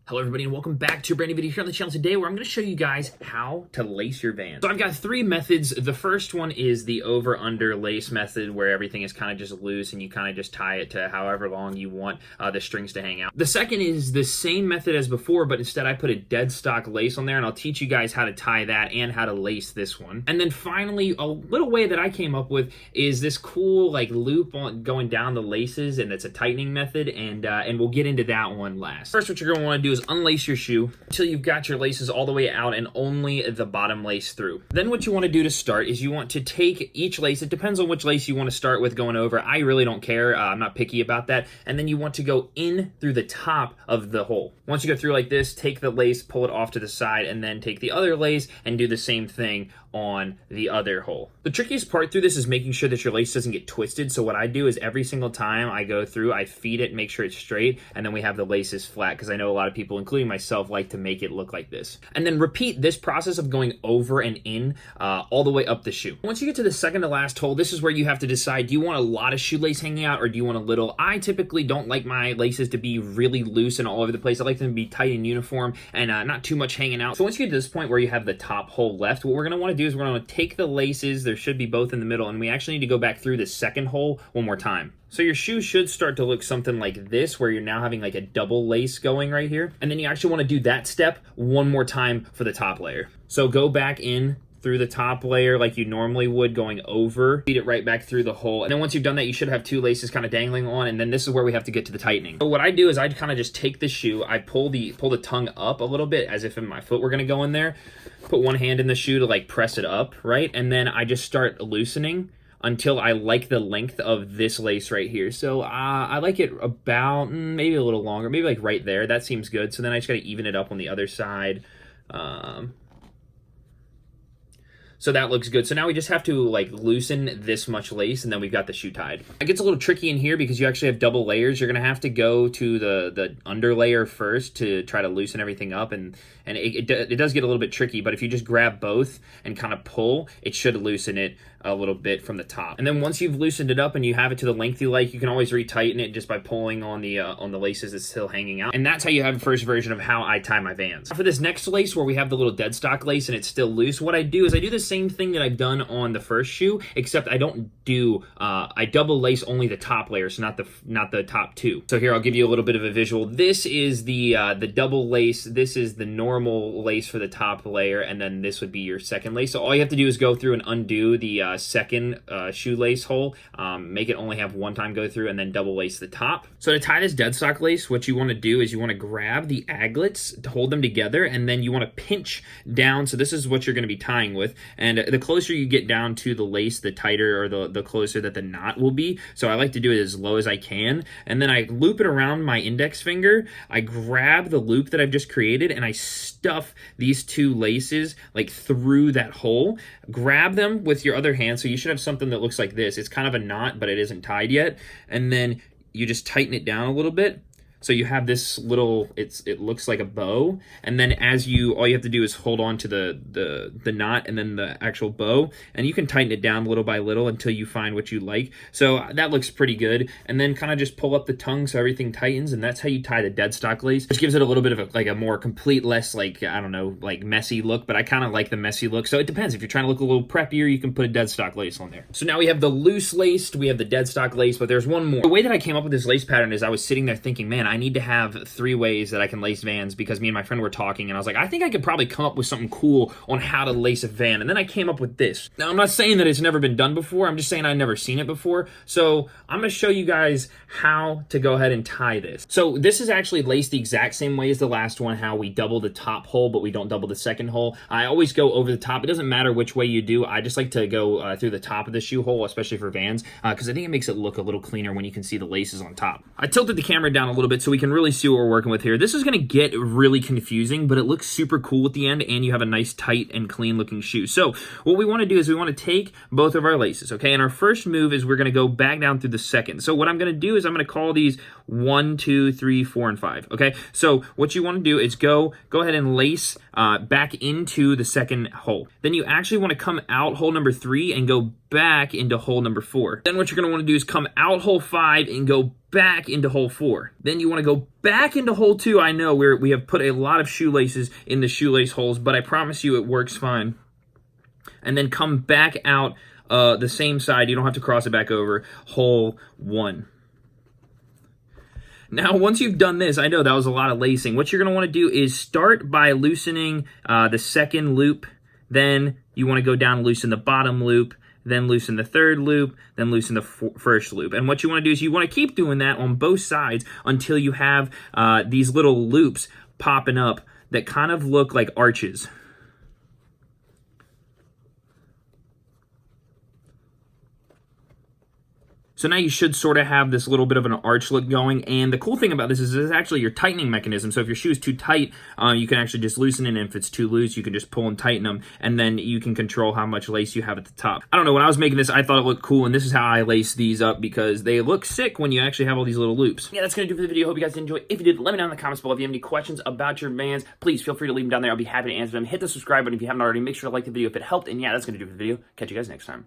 Hello everybody and welcome back to a brand new video here on the channel today where I'm going to show you guys how to lace your Vans. So I've got three methods. The first one is the over-under lace method where everything is kind of just loose and you kind of just tie it to however long you want the strings to hang out. The second is the same method as before, but instead I put a dead stock lace on there, and I'll teach you guys how to tie that and how to lace this one. And then finally, a little way that I came up with is this cool like loop going down the laces, and it's a tightening method, and we'll get into that one last. First, what you're going to want to do is unlace your shoe until you've got your laces all the way out and only the bottom lace through. Then what you want to do to start is you want to take each lace. It depends on which lace you want to start with going over. I really don't care. I'm not picky about that. And then you want to go in through the top of the hole. Once you go through like this, take the lace, pull it off to the side, and then take the other lace and do the same thing on the other hole. The trickiest part through this is making sure that your lace doesn't get twisted. So what I do is every single time I go through, I feed it, make sure it's straight, and then we have the laces flat, because I know a lot of people, including myself, like to make it look like this. And then repeat this process of going over and in all the way up the shoe. Once you get to the second to last hole, this is where you have to decide, do you want a lot of shoelace hanging out or do you want a little? I typically don't like my laces to be really loose and all over the place. I like them to be tight and uniform and not too much hanging out. So once you get to this point where you have the top hole left, what we're going to want to do is we're going to take the laces, there should be both in the middle, and we actually need to go back through the second hole one more time. So your shoe should start to look something like this, where you're now having like a double lace going right here. And then you actually want to do that step one more time for the top layer. So go back in through the top layer like you normally would, going over, feed it right back through the hole. And then once you've done that, you should have two laces kind of dangling on, and then this is where we have to get to the tightening. So what I do is I kind of just take the shoe, I pull the tongue up a little bit as if my foot were gonna go in there, put one hand in the shoe to like press it up, right? And then I just start loosening until I like the length of this lace right here. So I like it about maybe a little longer, maybe like right there. That seems good. So then I just gotta even it up on the other side. So that looks good. So now we just have to like loosen this much lace, and then we've got the shoe tied. It gets a little tricky in here because you actually have double layers. You're gonna have to go to the under layer first to try to loosen everything up, and it does get a little bit tricky, but if you just grab both and kind of pull, it should loosen it a little bit from the top. And then once you've loosened it up and you have it to the length you like, you can always retighten it just by pulling on the laces that's still hanging out. And that's how you have the first version of how I tie my Vans. For this next lace where we have the little dead stock lace and it's still loose, what I do is I do the same thing that I've done on the first shoe, except I don't do, I double lace only the top layer, so not the top two. So here I'll give you a little bit of a visual. This is the double lace, this is the normal lace for the top layer, and then this would be your second lace. So all you have to do is go through and undo the second shoelace hole, make it only have one time go through, and then double lace the top. So to tie this dead stock lace, what you want to do is you want to grab the aglets to hold them together, and then you want to pinch down. So this is what you're going to be tying with, and the closer you get down to the lace, the tighter, or the closer that the knot will be. So I like to do it as low as I can, and then I loop it around my index finger. I grab the loop that I've just created, and I stuff these two laces like through that hole. Grab them with your other hand, so you should have something that looks like this. It's kind of a knot, but it isn't tied yet. And then you just tighten it down a little bit. So you have this little, it looks like a bow, and then all you have to do is hold on to the knot and then the actual bow, and you can tighten it down little by little until you find what you like. So that looks pretty good, and then kind of just pull up the tongue so everything tightens, and that's how you tie the dead stock lace, which gives it a little bit of a more complete, less like, I don't know, like messy look, but I kind of like the messy look. So it depends. If you're trying to look a little preppier, you can put a dead stock lace on there. So now we have the loose laced, we have the dead stock lace, but there's one more. The way that I came up with this lace pattern is I was sitting there thinking, man, I need to have 3 ways that I can lace Vans, because me and my friend were talking, and I was like, I think I could probably come up with something cool on how to lace a Van. And then I came up with this. Now, I'm not saying that it's never been done before. I'm just saying I've never seen it before. So I'm going to show you guys how to go ahead and tie this. So this is actually laced the exact same way as the last one, how we double the top hole, but we don't double the second hole. I always go over the top. It doesn't matter which way you do. I just like to go through the top of the shoe hole, especially for Vans, because I think it makes it look a little cleaner when you can see the laces on top. I tilted the camera down a little bit so we can really see what we're working with here. This is going to get really confusing, but it looks super cool at the end, and you have a nice tight and clean looking shoe. So what we want to do is we want to take both of our laces, okay? And our first move is we're going to go back down through the second. So what I'm going to do is I'm going to call these 1, 2, 3, 4, and 5, okay? So what you want to do is go ahead and lace back into the second hole. Then you actually want to come out hole number 3 and go back into hole number 4. Then what you're going to want to do is come out hole 5 and go back into hole 4. Then you want to go back into hole 2. I know we have put a lot of shoelaces in the shoelace holes, but I promise you it works fine. And then come back out the same side. You don't have to cross it back over. Hole 1. Now, once you've done this, I know that was a lot of lacing. What you're going to want to do is start by loosening the second loop. Then you want to go down and loosen the bottom loop. Then loosen the third loop. Then loosen the first loop. And what you want to do is you want to keep doing that on both sides until you have these little loops popping up that kind of look like arches. So now you should sort of have this little bit of an arch look going, and the cool thing about this is it's actually your tightening mechanism. So if your shoe is too tight, you can actually just loosen it, and if it's too loose, you can just pull and tighten them, and then you can control how much lace you have at the top. I don't know, when I was making this, I thought it looked cool, and this is how I lace these up because they look sick when you actually have all these little loops. Yeah, that's going to do for the video. Hope you guys did enjoy. If you did, let me know in the comments below. If you have any questions about your Vans, please feel free to leave them down there. I'll be happy to answer them. Hit the subscribe button if you haven't already. Make sure to like the video if it helped, and yeah, that's going to do for the video. Catch you guys next time.